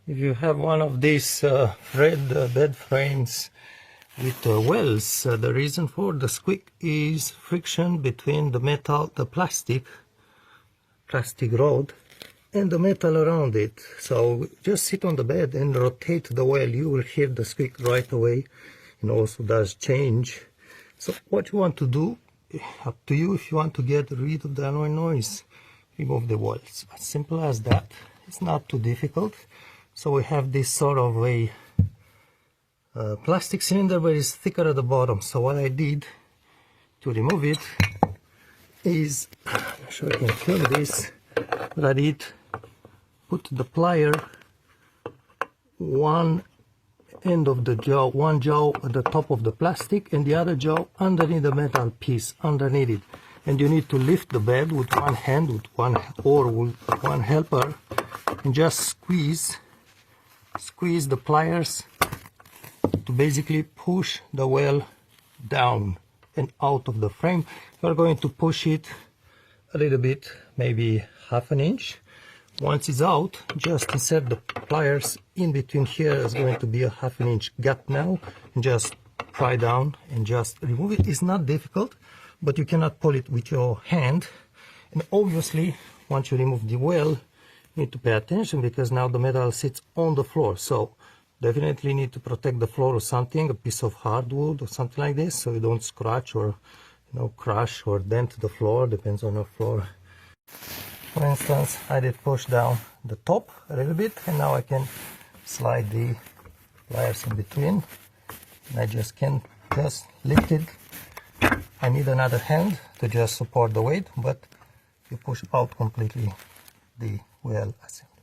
If you have one of these thread bed frames with wells, the reason for the squeak is friction between the metal, the plastic rod, and the metal around it. So just sit on the bed and rotate the well. You will hear the squeak right away, and also does change. So what you want to do, up to you. If you want to get rid of the annoying noise, remove the wells. As simple as that. It's not too difficult. So we have this sort of a plastic cylinder, but it's thicker at the bottom. So what I did to remove it is, I'm sure I can film this, what I did, put the plier one end of the jaw, one jaw at the top of the plastic and the other jaw underneath the metal piece, underneath it. And you need to lift the bed with one hand, with one helper, and just squeeze the pliers to basically push the well down and out of the frame. You're going to push it a little bit, maybe half an inch. Once it's out, just insert the pliers in between. Here is going to be a half an inch gap now, and just pry down and just remove it. It's not difficult, but you cannot pull it with your hand. And obviously, once you remove the well, you need to pay attention, because now the metal sits on the floor. So definitely need to protect the floor or something, a piece of hardwood or something like this, so you don't scratch or crush or dent the floor, depends on your floor. For instance, I did push down the top a little bit, and now I can slide the pliers in between, and I just can lift it. I need another hand to just support the weight, but you push out completely the well assembly.